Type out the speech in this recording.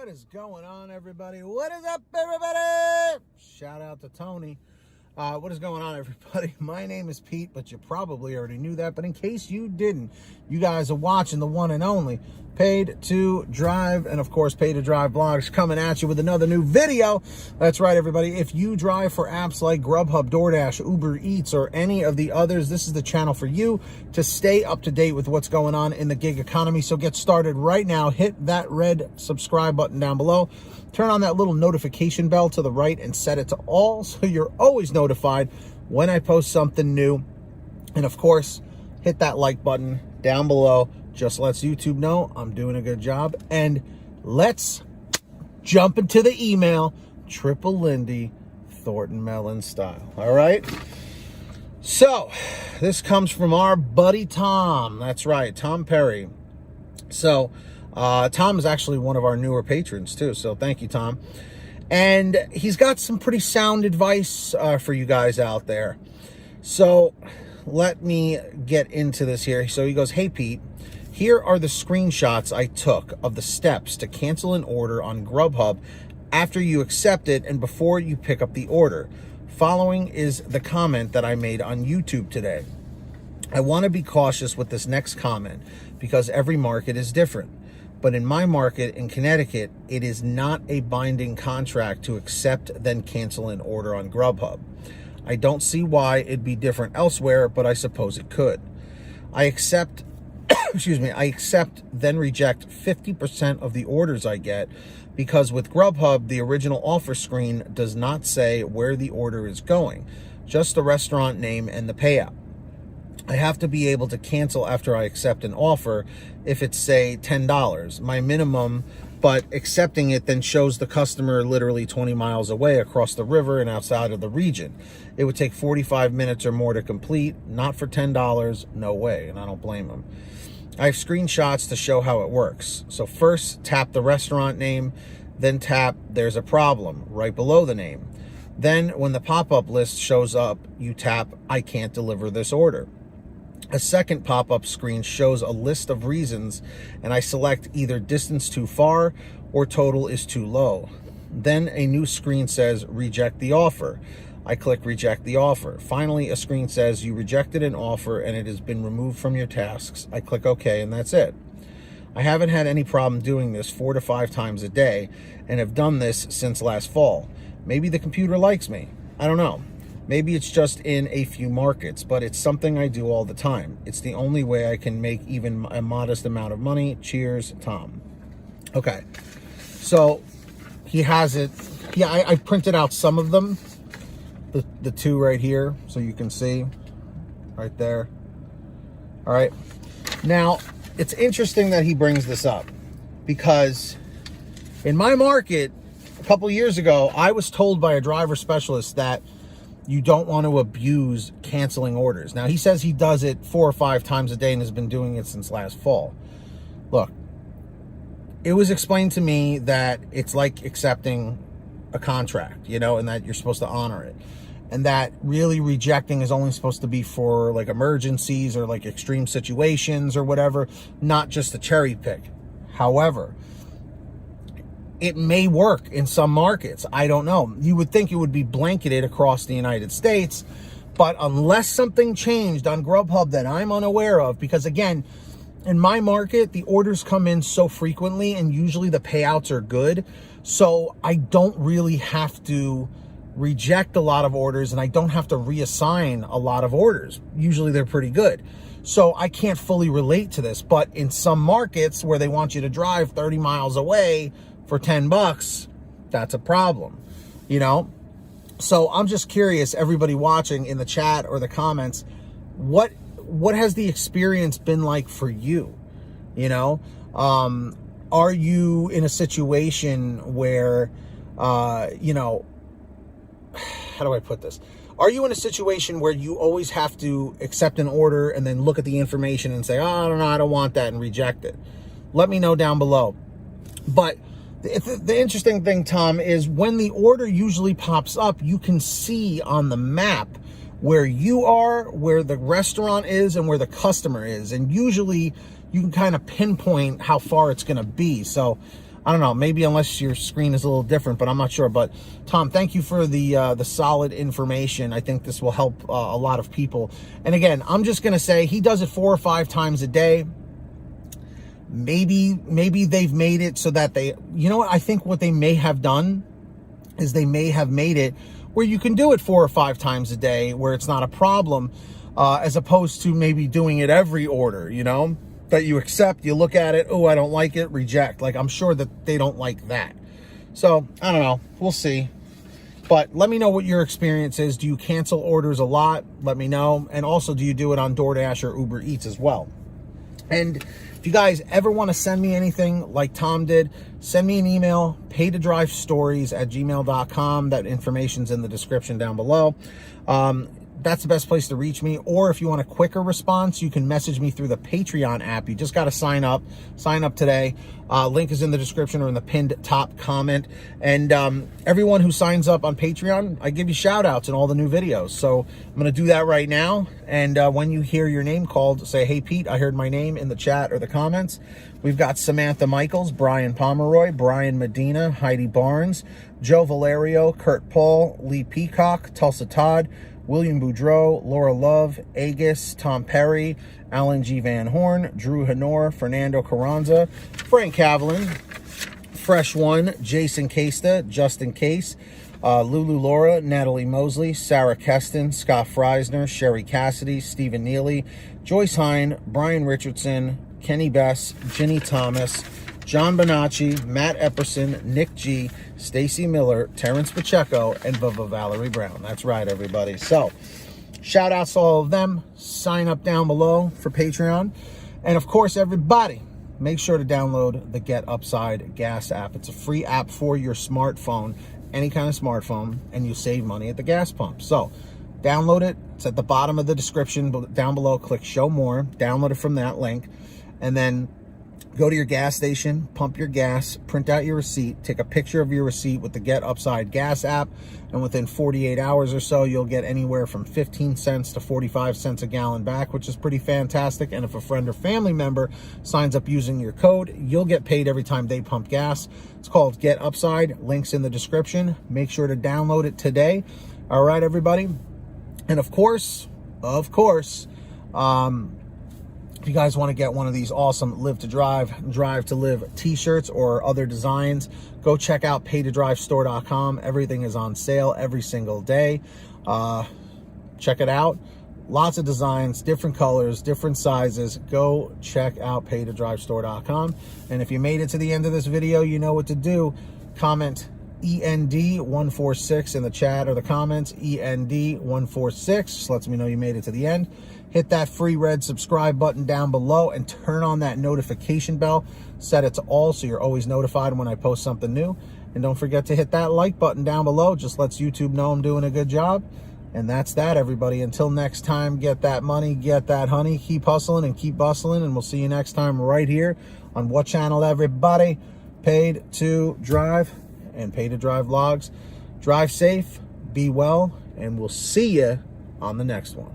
What is going on, everybody? What is up, everybody? Shout out to Tony. What is going on, everybody? My name is Pete, but you probably already knew that. But in case you didn't, you guys are watching the one and only Paid to Drive, and of course, Paid to Drive Vlogs coming at you with another new video. That's right, everybody. If you drive for apps like Grubhub, DoorDash, Uber Eats, or any of the others, this is the channel for you to stay up to date with what's going on in the gig economy. So get started right now. Hit that red subscribe button down below. Turn on that little notification bell to the right and set it to all so you're always notified when I post something new. And of course, hit that like button down below. Just lets YouTube know I'm doing a good job. And let's jump into the email, Triple Lindy, Thornton Mellon style. All right. So this comes from our buddy Tom. That's right, Tom Perry. So Tom is actually one of our newer patrons too. So thank you, Tom. And he's got some pretty sound advice for you guys out there. So let me get into this here. So he goes, "Hey, Pete. Here are the screenshots I took of the steps to cancel an order on Grubhub after you accept it and before you pick up the order. Following is the comment that I made on YouTube today. I want to be cautious with this next comment because every market is different. But in my market in Connecticut, it is not a binding contract to accept then cancel an order on Grubhub. I don't see why it'd be different elsewhere, but I suppose it could. I accept then reject 50% of the orders I get because with Grubhub, the original offer screen does not say where the order is going, just the restaurant name and the payout. I have to be able to cancel after I accept an offer if it's, say, $10, my minimum, but accepting it then shows the customer literally 20 miles away across the river and outside of the region. It would take 45 minutes or more to complete, not for $10, no way, and I don't blame them. I have screenshots to show how it works. So first, tap the restaurant name, then tap there's a problem right below the name. Then when the pop-up list shows up, you tap I can't deliver this order. A second pop-up screen shows a list of reasons, and I select either distance too far or total is too low. Then a new screen says reject the offer. I click reject the offer. Finally, a screen says you rejected an offer and it has been removed from your tasks. I click OK, and that's it. I haven't had any problem doing this 4 to 5 times a day and have done this since last fall. Maybe the computer likes me. I don't know. Maybe it's just in a few markets, but it's something I do all the time. It's the only way I can make even a modest amount of money. Cheers, Tom." Okay, so he has it. Yeah, I printed out some of them. The two right here, so you can see right there. All right. Now, it's interesting that he brings this up because in my market a couple years ago, I was told by a driver specialist that you don't want to abuse canceling orders. Now, he says he does it 4 or 5 times a day and has been doing it since last fall. Look, it was explained to me that it's like accepting a contract, you know, and that you're supposed to honor it. And that really rejecting is only supposed to be for like emergencies or like extreme situations or whatever, not just a cherry pick. However, it may work in some markets. I don't know. You would think it would be blanketed across the United States, but unless something changed on Grubhub that I'm unaware of, because again, in my market, the orders come in so frequently and usually the payouts are good. So I don't really have to reject a lot of orders and I don't have to reassign a lot of orders. Usually they're pretty good. So I can't fully relate to this, but in some markets where they want you to drive 30 miles away for $10, that's a problem, you know? So I'm just curious, everybody watching in the chat or the comments, what has the experience been like for you? You know, are you in a situation where, you know, how do I put this? Are you in a situation where you always have to accept an order and then look at the information and say, oh, I don't know, I don't want that, and reject it? Let me know down below. But the interesting thing, Tom, is when the order usually pops up, you can see on the map where you are, where the restaurant is, and where the customer is. And usually you can kind of pinpoint how far it's going to be. So I don't know, maybe unless your screen is a little different, but I'm not sure. But Tom, thank you for the solid information. I think this will help a lot of people. And again, I'm just going to say he does it 4 or 5 times a day. Maybe they've made it so that they, you know what, I think what they may have done is they may have made it where you can do it 4 or 5 times a day, where it's not a problem, as opposed to maybe doing it every order, you know, that you accept, you look at it, oh, I don't like it, reject. Like, I'm sure that they don't like that. So, I don't know. We'll see. But let me know what your experience is. Do you cancel orders a lot? Let me know. And also, do you do it on DoorDash or Uber Eats as well? And if you guys ever want to send me anything like Tom did, send me an email, paydrivestories@gmail.com. That information's in the description down below. That's the best place to reach me. Or if you want a quicker response, you can message me through the Patreon app. You just got to sign up today. Link is in the description or in the pinned top comment. And everyone who signs up on Patreon, I give you shout outs in all the new videos. So I'm going to do that right now. And when you hear your name called, say, hey, Pete, I heard my name in the chat or the comments. We've got Samantha Mikles, Brian Pomeroy, Brian Medina, Heidi Barnes, Joe Valerio, Kurt Paul, Lee Peacock, Tulsa Todd, William Boudreau, Laura Love, Agus, Tom Perry, Alan G. Van Horn, Drew Hanor, Fernando Carranza, Frank Cavalin, Fresh One, Jason Casta, Justin Case, Lulu Laura, Natalie Mosley, Sarah Keston, Scott Freisner, Sherry Cassidy, Stephen Neely, Joyce Hine, Brian Richardson, Kenny Bess, Ginny Thomas, John Bonacci, Matt Epperson, Nick G, Stacy Miller, Terrence Pacheco, and Valerie Brown. That's right, everybody. So, shout outs to all of them. Sign up down below for Patreon. And of course, everybody, make sure to download the Get Upside Gas app. It's a free app for your smartphone, any kind of smartphone, and you save money at the gas pump. So, download it. It's at the bottom of the description down below. Click Show More. Download it from that link. And then go to your gas station, pump your gas, print out your receipt, take a picture of your receipt with the Get Upside Gas app, and within 48 hours or so, you'll get anywhere from 15 cents to 45 cents a gallon back, which is pretty fantastic. And if a friend or family member signs up using your code, you'll get paid every time they pump gas. It's called Get Upside. Links in the description. Make sure to download it today. All right, everybody. And of course, if you guys want to get one of these awesome Live to Drive, Drive to Live t-shirts or other designs, go check out paydrive.store.com. Everything is on sale every single day. Check it out. Lots of designs, different colors, different sizes. Go check out paydrive.store.com. And if you made it to the end of this video, you know what to do. Comment END146 in the chat or the comments. END146 just lets me know you made it to the end. Hit that free red subscribe button down below and turn on that notification bell. Set it to all so you're always notified when I post something new. And don't forget to hit that like button down below. Just lets YouTube know I'm doing a good job. And that's that, everybody. Until next time, get that money, get that honey. Keep hustling and keep bustling. And we'll see you next time right here on what channel, everybody? Paid to Drive and Pay to Drive vlogs. Drive safe, be well, and we'll see you on the next one.